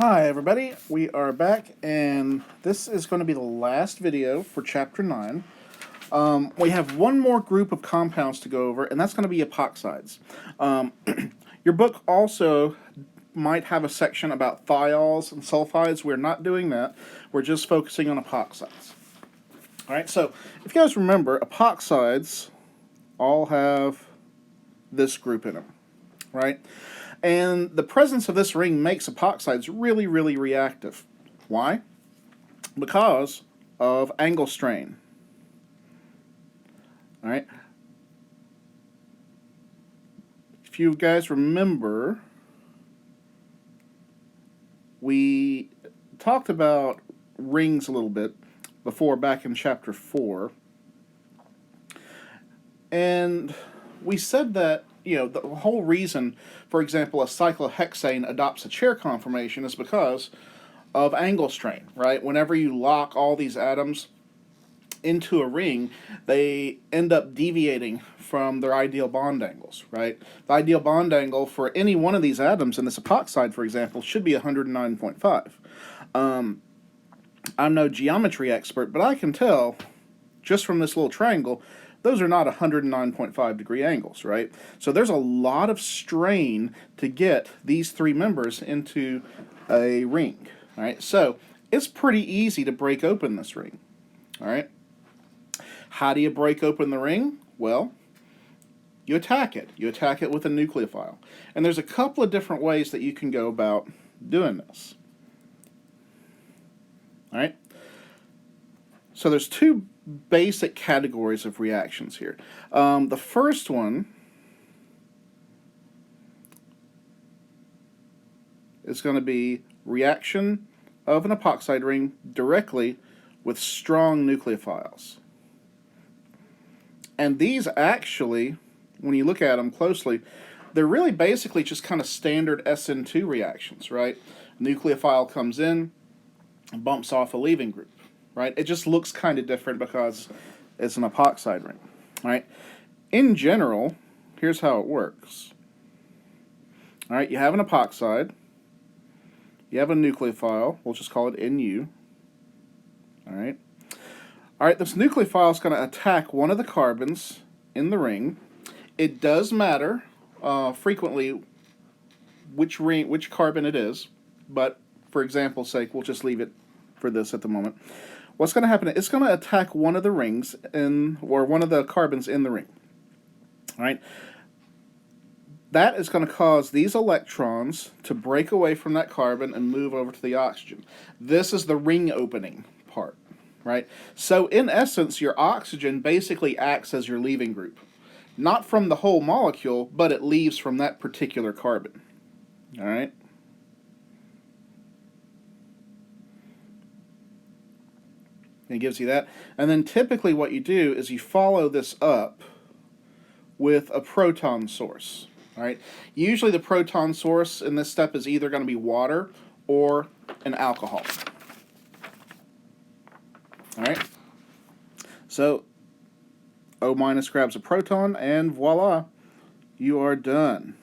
Hi everybody, we are back and this is going to be the last video for chapter 9. We have one more group of compounds to go over, and that's going to be epoxides. Your book also might have a section about thiols and sulfides. We're not doing that, we're just focusing on epoxides. Alright, so if you guys remember, epoxides all have this group in them, right? And the presence of this ring makes epoxides really, really reactive. Why? Because of angle strain. All right. If you guys remember, we talked about rings a little bit before, back in chapter 4. And we said that, the whole reason, for example, a cyclohexane adopts a chair conformation is because of angle strain, right? Whenever you lock all these atoms into a ring, they end up deviating from their ideal bond angles, right? The ideal bond angle for any one of these atoms in this epoxide, for example, should be 109.5. I'm no geometry expert, but I can tell just from this little triangle, those are not 109.5 degree angles, right? So there's a lot of strain to get these three members into a ring, all right? So it's pretty easy to break open this ring, all right? How do you break open the ring? Well, you attack it. You attack it with a nucleophile. And there's a couple of different ways that you can go about doing this, all right? So there's two basic categories of reactions here. The first one is going to be reaction of an epoxide ring directly with strong nucleophiles. And these actually, when you look at them closely, they're really basically just kind of standard SN2 reactions, right? Nucleophile comes in, bumps off a leaving group. Right? It just looks kind of different because it's an epoxide ring. Right? In general, here's how it works. All right, you have an epoxide. You have a nucleophile. We'll just call it Nu. All right. All right, this nucleophile is going to attack one of the carbons in the ring. It does matter frequently which carbon it is, but for example's sake, we'll just leave it for this at the moment. What's going to happen? It's going to attack one of the rings or one of the carbons in the ring. All right. That is going to cause these electrons to break away from that carbon and move over to the oxygen. This is the ring opening part, right? So in essence, your oxygen basically acts as your leaving group. Not from the whole molecule, but it leaves from that particular carbon. All right. It gives you that. And then typically what you do is you follow this up with a proton source. All right. Usually the proton source in this step is either going to be water or an alcohol. All right. So O- grabs a proton and voila, you are done.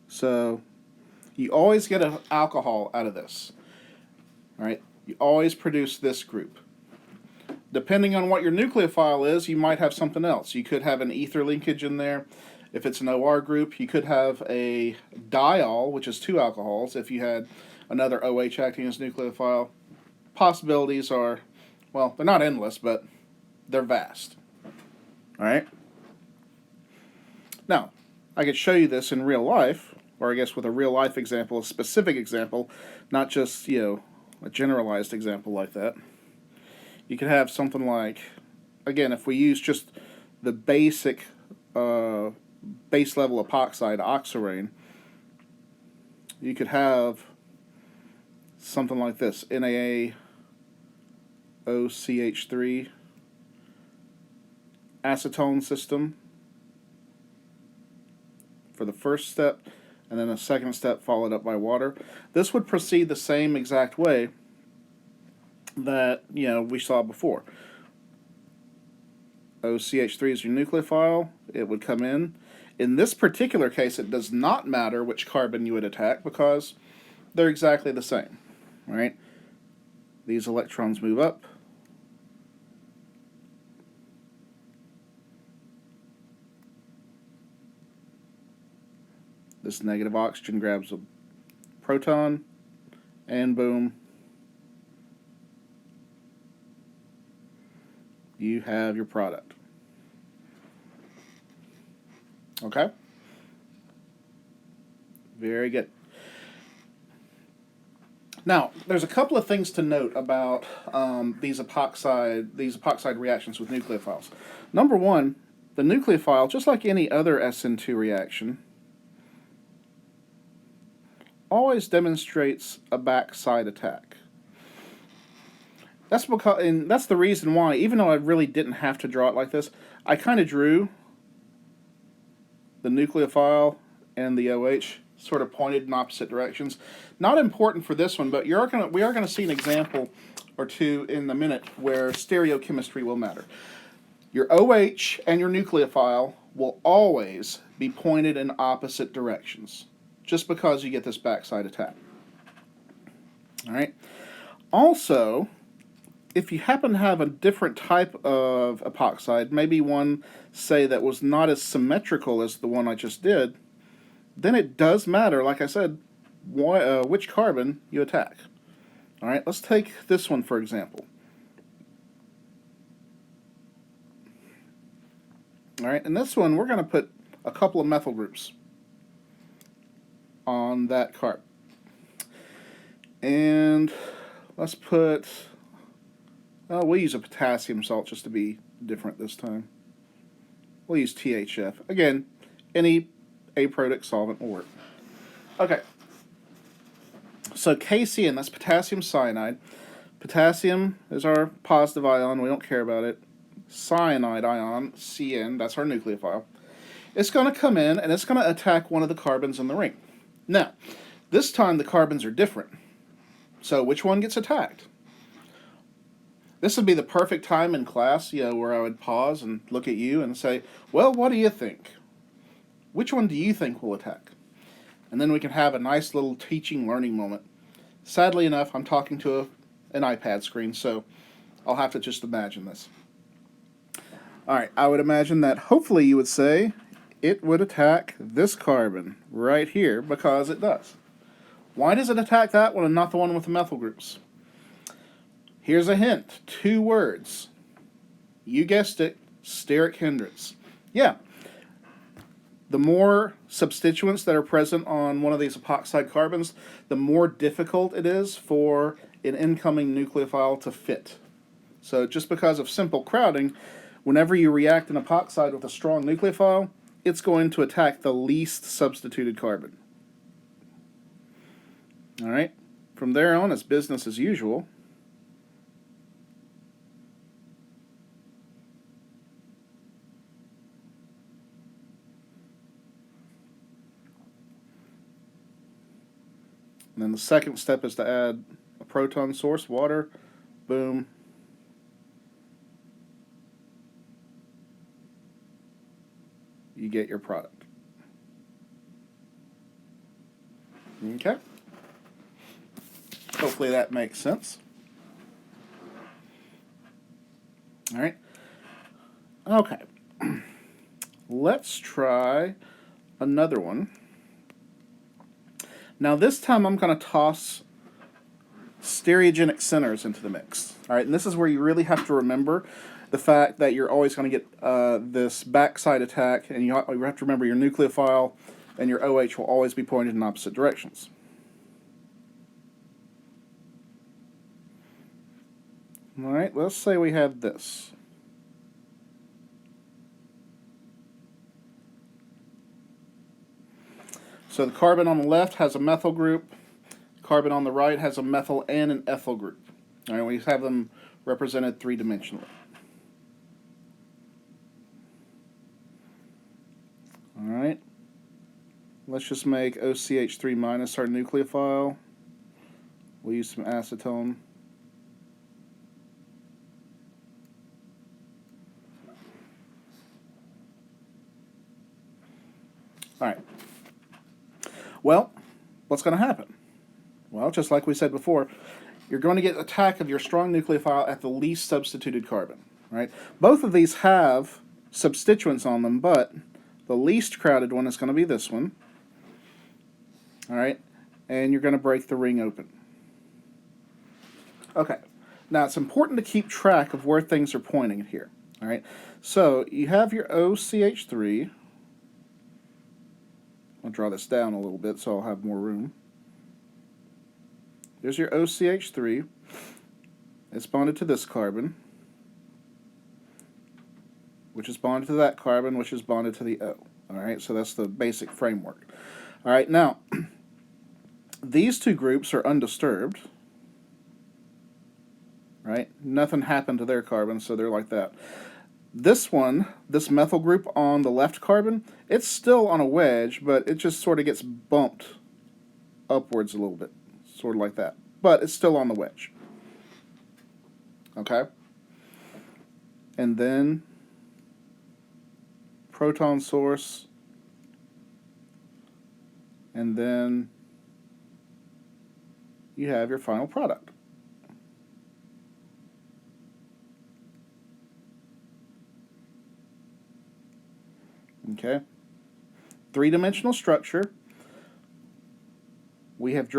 So you always get an alcohol out of this. All right. You always produce this group. Depending on what your nucleophile is, you might have something else. You could have an ether linkage in there. If it's an OR group, you could have a diol, which is two alcohols, if you had another OH acting as nucleophile. Possibilities are, well, they're not endless, but they're vast. All right? Now, I could show you this in real life, or I guess with a real life example, a specific example, not just, a generalized example like that. You could have something like, again, if we use just the basic base level epoxide, oxirane, you could have something like this, NaOCH3 acetone system for the first step, and then a second step followed up by water. This would proceed the same exact way that we saw before. OCH3 is your nucleophile. It would come in. In this particular case, it does not matter which carbon you would attack because they're exactly the same, right? These electrons move up. This negative oxygen grabs a proton, and boom, you have your product. Okay? Very good. Now, there's a couple of things to note about these epoxide reactions with nucleophiles. Number one, the nucleophile, just like any other SN2 reaction, always demonstrates a backside attack. That's because, and that's the reason why, even though I really didn't have to draw it like this, I kind of drew the nucleophile and the OH sort of pointed in opposite directions. Not important for this one, but we are going to see an example or two in a minute where stereochemistry will matter. Your OH and your nucleophile will always be pointed in opposite directions, just because you get this backside attack. All right. Also, if you happen to have a different type of epoxide, maybe one, say, that was not as symmetrical as the one I just did, then it does matter, like I said, which carbon you attack. All right, let's take this one for example. All right, in this one, we're going to put a couple of methyl groups on that carbon. And let's put, we'll use a potassium salt just to be different this time. We'll use THF. Again, any aprotic solvent will work. Okay. So KCN, that's potassium cyanide. Potassium is our positive ion. We don't care about it. Cyanide ion, CN, that's our nucleophile. It's going to come in and it's going to attack one of the carbons in the ring. Now, this time the carbons are different. So which one gets attacked? This would be the perfect time in class, where I would pause and look at you and say, well, what do you think? Which one do you think will attack? And then we can have a nice little teaching learning moment. Sadly enough, I'm talking to an iPad screen, so I'll have to just imagine this. All right, I would imagine that hopefully you would say it would attack this carbon right here, because it does. Why does it attack that one and not the one with the methyl groups? Here's a hint. 2 words. You guessed it, steric hindrance. Yeah. The more substituents that are present on one of these epoxide carbons, the more difficult it is for an incoming nucleophile to fit. So just because of simple crowding, whenever you react an epoxide with a strong nucleophile, it's going to attack the least substituted carbon. All right. From there on, it's business as usual. And then the second step is to add a proton source, water, boom. You get your product. Okay. Hopefully that makes sense. All right. Okay. Let's try another one. Now this time I'm going to toss stereogenic centers into the mix. All right, and this is where you really have to remember the fact that you're always going to get this backside attack, and you have to remember your nucleophile and your OH will always be pointed in opposite directions. All right, let's say we have this. So the carbon on the left has a methyl group, carbon on the right has a methyl and an ethyl group. All right, we have them represented 3-dimensionally. All right, let's just make OCH3 minus our nucleophile. We'll use some acetone. All right. Well, what's going to happen? Well, just like we said before, you're going to get attack of your strong nucleophile at the least substituted carbon, right? Both of these have substituents on them, but the least crowded one is going to be this one, all right? And you're going to break the ring open. Okay, now it's important to keep track of where things are pointing here, all right? So you have your OCH3. I'll draw this down a little bit so I'll have more room. There's your OCH3. It's bonded to this carbon, which is bonded to that carbon, which is bonded to the O. All right, so that's the basic framework. All right, now, these two groups are undisturbed, right? Nothing happened to their carbon, so they're like that. This one, this methyl group on the left carbon, it's still on a wedge, but it just sort of gets bumped upwards a little bit, sort of like that. But it's still on the wedge. Okay? And then proton source, and then you have your final product. Okay? Three-dimensional structure. We have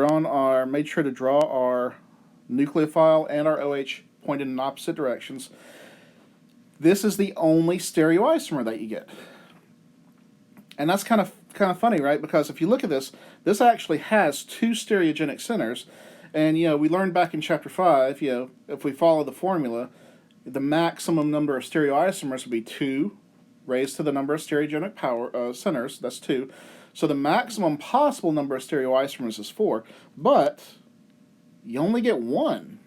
made sure to draw our nucleophile and our OH pointed in opposite directions. This is the only stereoisomer that you get. And that's kind of funny, right? Because if you look at this, this actually has two stereogenic centers. And, we learned back in Chapter 5, if we follow the formula, the maximum number of stereoisomers would be 2 raised to the number of stereogenic centers. That's 2. So the maximum possible number of stereoisomers is 4. But you only get 1.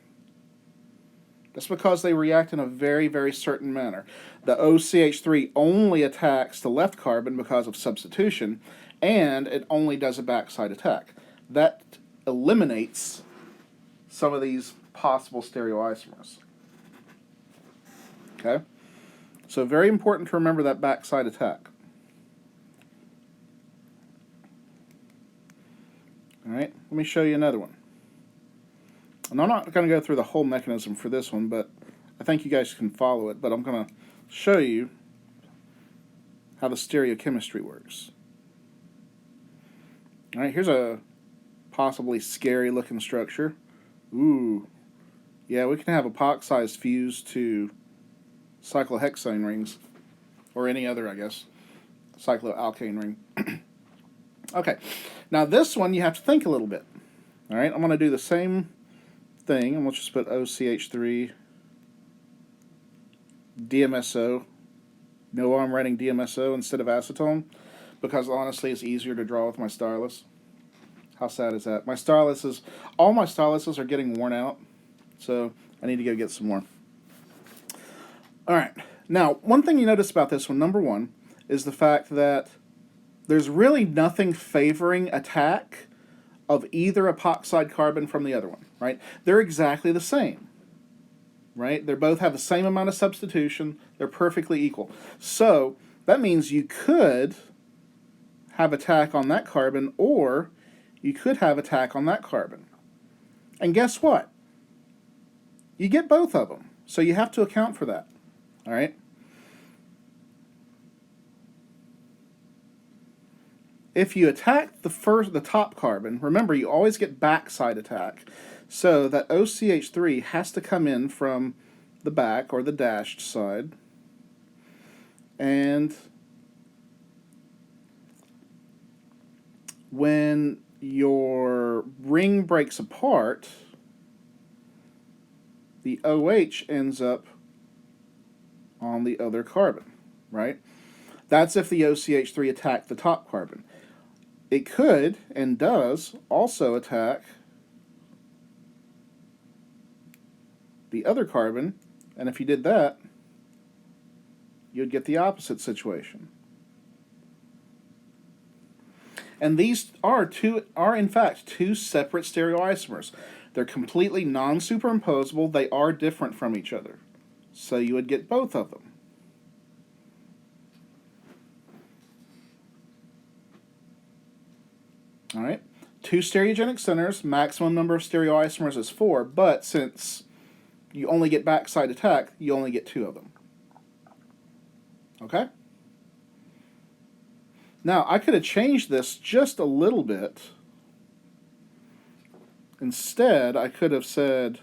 That's because they react in a very, very certain manner. The OCH3 only attacks the left carbon because of substitution, and it only does a backside attack. That eliminates some of these possible stereoisomers. Okay? So very important to remember that backside attack. All right, let me show you another one. And I'm not going to go through the whole mechanism for this one, but I think you guys can follow it. But I'm going to show you how the stereochemistry works. All right, here's a possibly scary looking structure. Ooh, yeah, we can have epoxides fused to cyclohexane rings, or any other, I guess, cycloalkane ring. Okay, now this one you have to think a little bit. All right, I'm going to do the same thing, and we'll just put OCH3 DMSO. No, I'm writing DMSO instead of acetone because honestly it's easier to draw with my stylus. How sad is that? All my styluses are getting worn out, so I need to go get some more. All right, now one thing you notice about this one, number one, is the fact that there's really nothing favoring attack of either epoxide carbon from the other one, right? They're exactly the same, right? They both have the same amount of substitution. They're perfectly equal. So that means you could have attack on that carbon, or you could have attack on that carbon. And guess what? You get both of them. So you have to account for that, all right? If you attack the top carbon, remember you always get backside attack. So that OCH3 has to come in from the back or the dashed side. And when your ring breaks apart, the OH ends up on the other carbon, right? That's if the OCH3 attacked the top carbon. It could, and does, also attack the other carbon, and if you did that, you'd get the opposite situation. And these are in fact two separate stereoisomers. They're completely non-superimposable. They are different from each other. So you would get both of them. All right. 2 stereogenic centers, maximum number of stereoisomers is 4, but since you only get backside attack, you only get 2 of them. Okay? Now, I could have changed this just a little bit. Instead, I could have said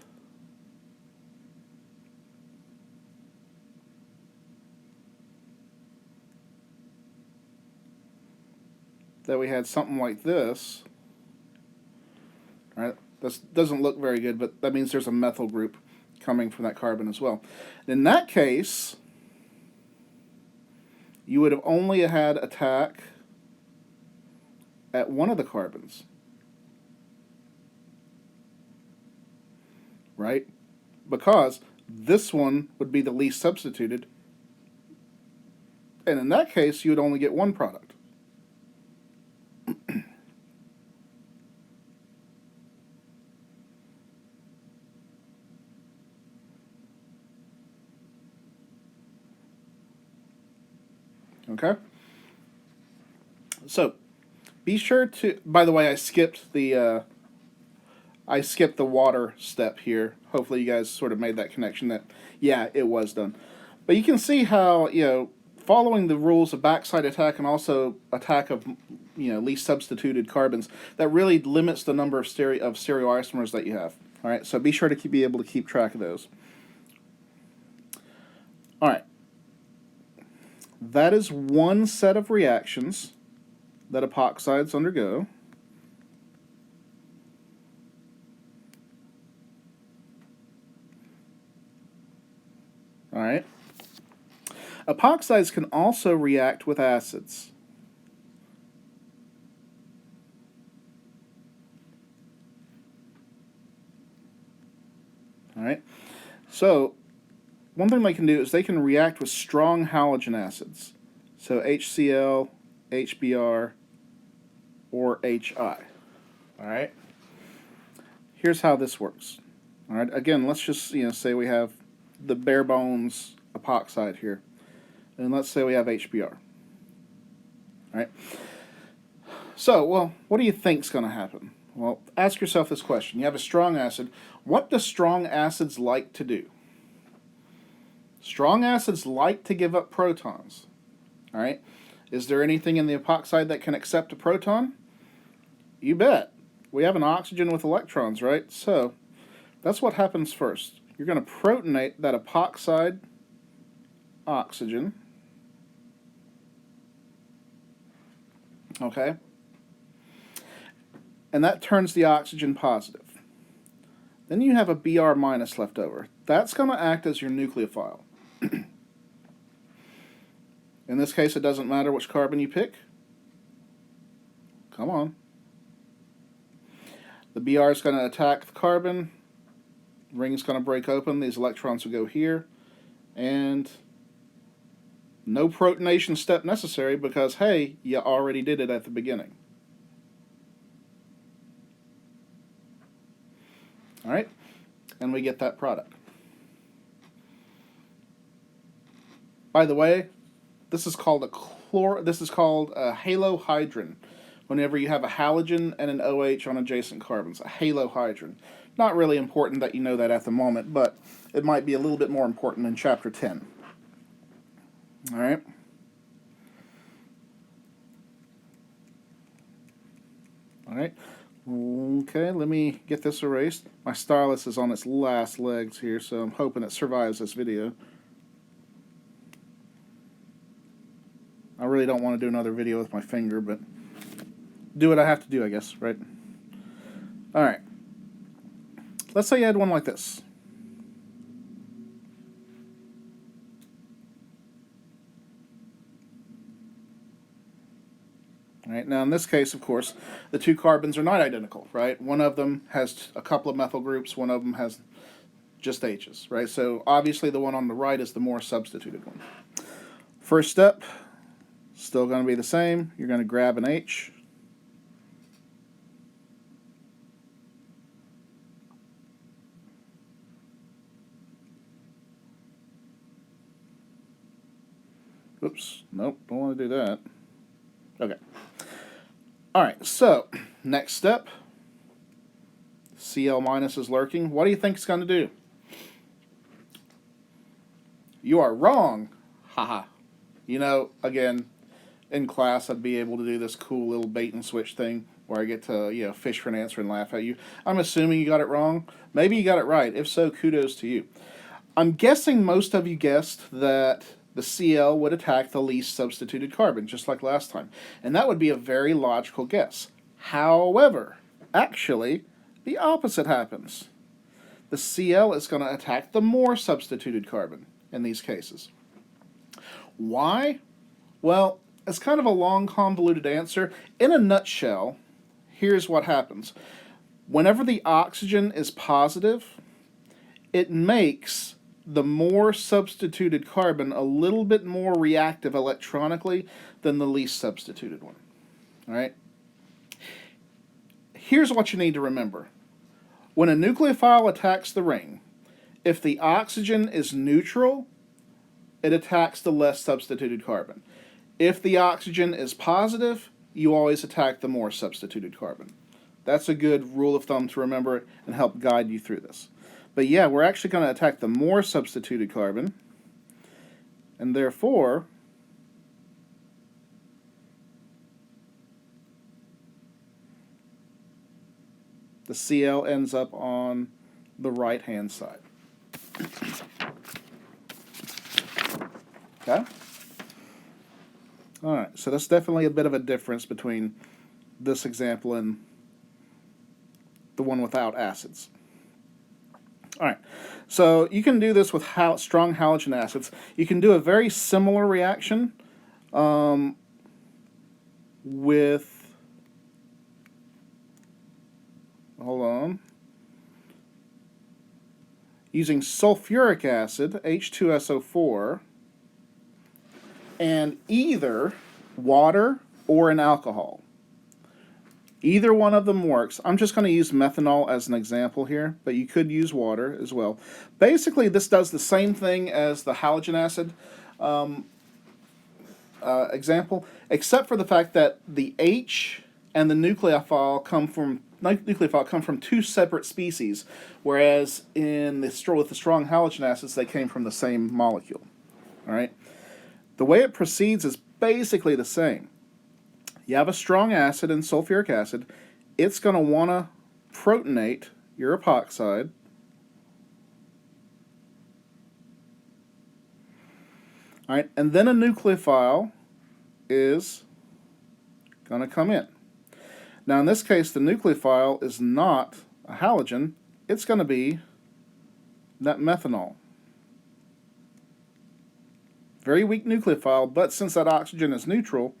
that we had something like this. Right? This doesn't look very good, but that means there's a methyl group coming from that carbon as well. In that case, you would have only had attack at one of the carbons. Right? Because this one would be the least substituted. And in that case, you would only get one product. Okay? So, be sure to, by the way, I skipped the water step here. Hopefully you guys sort of made that connection that, yeah, it was done. But you can see how, following the rules of backside attack and also attack of, least substituted carbons, that really limits the number of stereoisomers that you have. All right, so be sure to be able to keep track of those. All right. That is one set of reactions that epoxides undergo. All right. Epoxides can also react with acids. All right. So, one thing they can do is they can react with strong halogen acids. So HCl, HBr, or HI. All right. Here's how this works. All right. Again, let's just say we have the bare bones epoxide here, and let's say we have HBr. All right. So, well, what do you think's going to happen? Well, ask yourself this question. You have a strong acid. What do strong acids like to do? Strong acids like to give up protons. All right. Is there anything in the epoxide that can accept a proton? You bet. We have an oxygen with electrons, right? So that's what happens first. You're going to protonate that epoxide oxygen. Okay. And that turns the oxygen positive. Then you have a Br minus left over. That's going to act as your nucleophile. In this case, it doesn't matter which carbon you pick. Come on. The Br is going to attack the carbon. The ring is going to break open. These electrons will go here. And no protonation step necessary because, hey, you already did it at the beginning. All right? And we get that product. By the way, this is called a halohydrin. Whenever you have a halogen and an OH on adjacent carbons, a halohydrin. Not really important that you know that at the moment, but it might be a little bit more important in Chapter 10. All right? All right. Okay, let me get this erased. My stylus is on its last legs here, so I'm hoping it survives this video. I really don't want to do another video with my finger, but do what I have to do, I guess, right? All right. Let's say you had one like this. All right, now in this case, of course, the two carbons are not identical, right? One of them has a couple of methyl groups, one of them has just H's, right? So obviously the one on the right is the more substituted one. First step, still going to be the same. You're going to grab an H. Oops, nope, don't want to do that. Okay. All right, so Next step, Cl minus is lurking. What do you think it's going to do? You are wrong. Haha. You know, again, in class I'd be able to do this cool little bait and switch thing where I get to, you know, fish for an answer and laugh at you. I'm assuming you got it wrong. Maybe you got it right. If so, kudos to you. I'm guessing most of you guessed that the Cl would attack the least substituted carbon, just like last time. And that would be a very logical guess. However, actually, the opposite happens. The Cl is going to attack the more substituted carbon in these cases. Why? Well, it's kind of a long, convoluted answer. In a nutshell, here's what happens. Whenever the oxygen is positive, it makes the more substituted carbon a little bit more reactive electronically than the least substituted one. All right? Here's what you need to remember. When a nucleophile attacks the ring, if the oxygen is neutral, it attacks the less substituted carbon. If the oxygen is positive, you always attack the more substituted carbon. That's a good rule of thumb to remember and help guide you through this. But yeah, we're actually going to attack the more substituted carbon, and therefore the Cl ends up on the right-hand side. Okay? All right, so that's definitely a bit of a difference between this example and the one without acids. All right, so you can do this with strong halogen acids. You can do a very similar reaction with, hold on, using sulfuric acid, H2SO4, and either water or an alcohol. Either one of them works. I'm just going to use methanol as an example here, but you could use water as well. Basically, this does the same thing as the halogen acid example, except for the fact that the H and the nucleophile come from two separate species, whereas with the strong halogen acids, they came from the same molecule. All right. The way it proceeds is basically the same. You have a strong acid in sulfuric acid. It's going to want to protonate your epoxide. All right, and then a nucleophile is going to come in. Now, in this case, the nucleophile is not a halogen. It's going to be that methanol. Very weak nucleophile, but since that oxygen is neutral,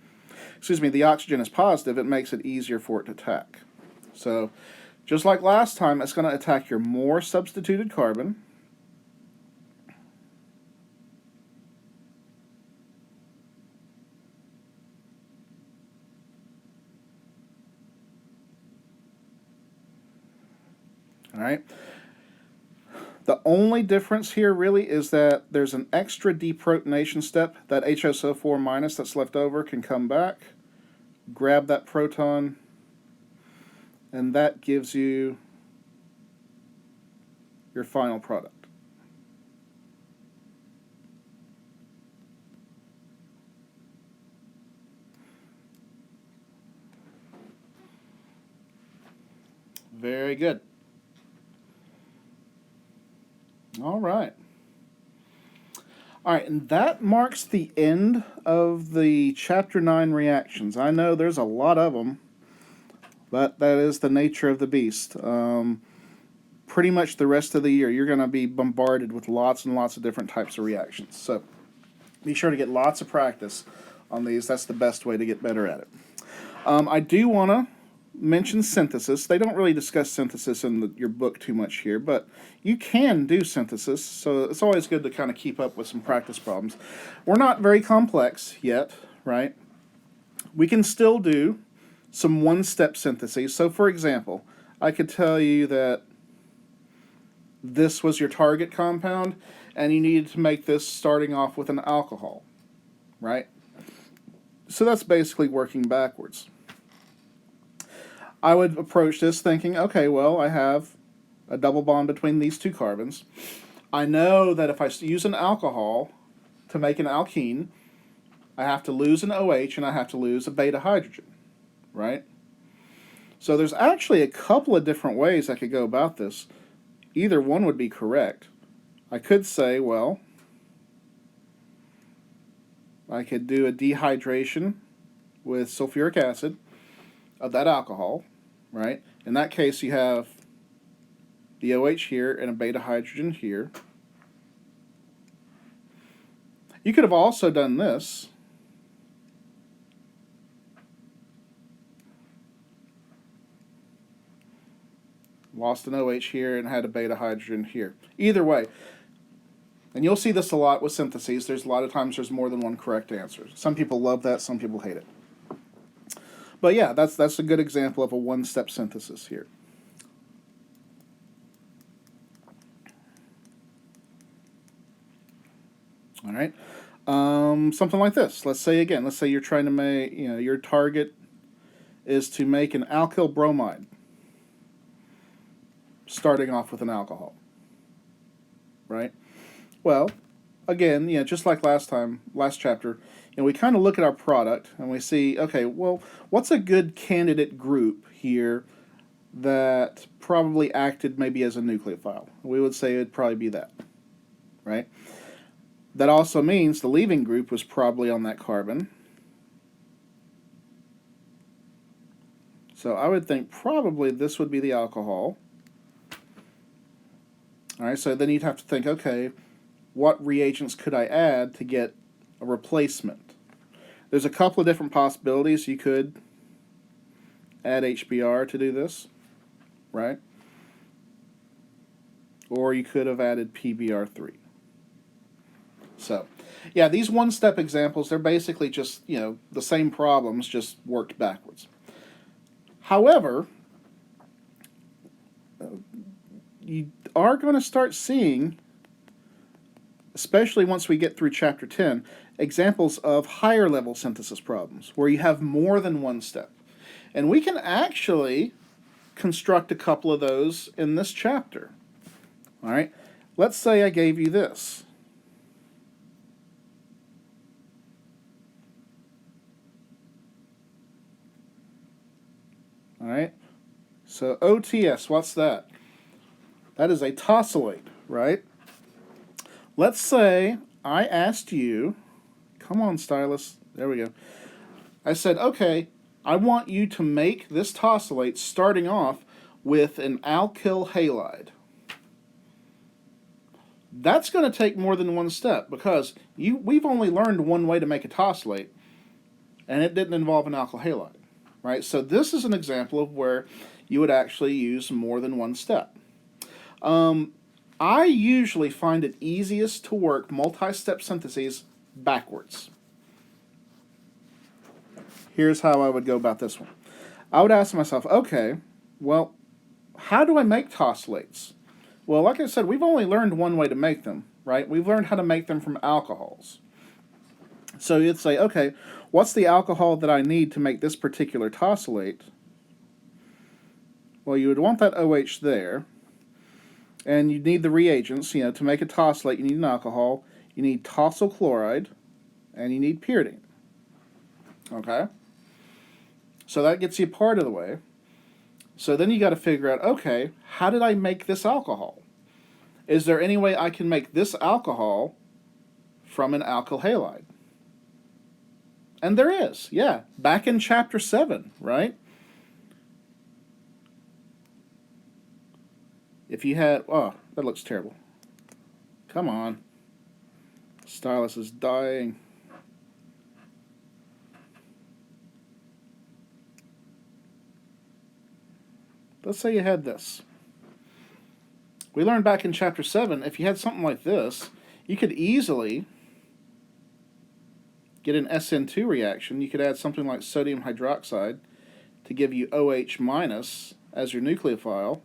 the oxygen is positive, it makes it easier for it to attack. So, just like last time, it's going to attack your more substituted carbon. All right. The only difference here really is that there's an extra deprotonation step. That HSO4 minus that's left over can come back, grab that proton, and that gives you your final product. Very good. All right. All right, and that marks the end of the Chapter 9 reactions. I know there's a lot of them, but that is the nature of the beast. Pretty much the rest of the year, you're going to be bombarded with lots and lots of different types of reactions. So be sure to get lots of practice on these. That's the best way to get better at it. I do want to mention synthesis. They don't really discuss synthesis in your book too much here, but you can do synthesis, so it's always good to kind of keep up with some practice problems. We're not very complex yet, right? We can still do some one-step syntheses. So for example, I could tell you that this was your target compound, and you needed to make this starting off with an alcohol, right? So that's basically working backwards. I would approach this thinking, okay, well, I have a double bond between these two carbons. I know that if I use an alcohol to make an alkene, I have to lose an OH and I have to lose a beta hydrogen, right? So there's actually a couple of different ways I could go about this. Either one would be correct. I could say, well, I could do a dehydration with sulfuric acid of that alcohol, right? In that case, you have the OH here and a beta hydrogen here. You could have also done this. Lost an OH here and had a beta hydrogen here. Either way. And you'll see this a lot with syntheses. There's a lot of times there's more than one correct answer. Some people love that, some people hate it. But yeah, that's a good example of a one-step synthesis here. All right. Something like this. Let's say you're trying to make, your target is to make an alkyl bromide, starting off with an alcohol, right? Well, again, just like last chapter, we kind of look at our product and we see, okay, well, what's a good candidate group here that probably acted maybe as a nucleophile? We would say it would probably be that, right? That also means the leaving group was probably on that carbon. So I would think probably this would be the alcohol. All right, so then you'd have to think, okay, what reagents could I add to get a replacement? There's a couple of different possibilities. You could add HBr to do this, right? Or you could have added PBr3. So, yeah, these one-step examples, they're basically just, the same problems, just worked backwards. However, you are going to start seeing, especially once we get through Chapter 10, examples of higher level synthesis problems where you have more than one step. And we can actually construct a couple of those in this chapter. All right, let's say I gave you this. All right, so OTS, what's that? That is a tosylate, right? Let's say I asked you, come on, stylus, there we go. I said, okay, I want you to make this tosylate starting off with an alkyl halide. That's going to take more than one step because we've only learned one way to make a tosylate, and it didn't involve an alkyl halide, right? So this is an example of where you would actually use more than one step. I usually find it easiest to work multi-step syntheses backwards. Here's how I would go about this one. I would ask myself, okay, well, how do I make tosylates? Well, like I said, we've only learned one way to make them, right? We've learned how to make them from alcohols. So you'd say, okay, what's the alcohol that I need to make this particular tosylate? Well, you would want that OH there. And you need the reagents, to make a tosylate, you need an alcohol, you need tosyl chloride, and you need pyridine. Okay? So that gets you part of the way. So then you got to figure out, okay, how did I make this alcohol? Is there any way I can make this alcohol from an alkyl halide? And there is, yeah. Back in Chapter 7, right? If you had, oh, that looks terrible. Come on. Stylus is dying. Let's say you had this. We learned back in Chapter 7, if you had something like this, you could easily get an SN2 reaction. You could add something like sodium hydroxide to give you OH minus as your nucleophile.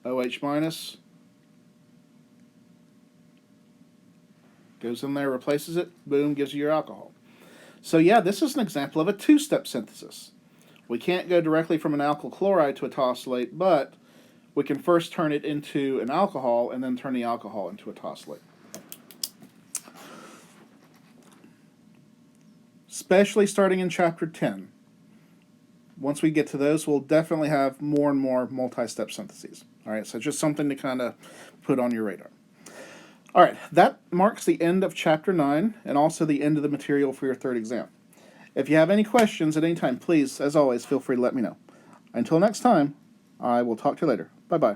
OH minus, Goes in there, replaces it, boom, gives you your alcohol. So yeah, this is an example of a two-step synthesis. We can't go directly from an alkyl chloride to a tosylate, but we can first turn it into an alcohol and then turn the alcohol into a tosylate. Especially starting in chapter 10. Once we get to those, we'll definitely have more and more multi-step syntheses. All right, so just something to kind of put on your radar. All right, that marks the end of chapter 9 and also the end of the material for your third exam. If you have any questions at any time, please, as always, feel free to let me know. Until next time, I will talk to you later. Bye-bye.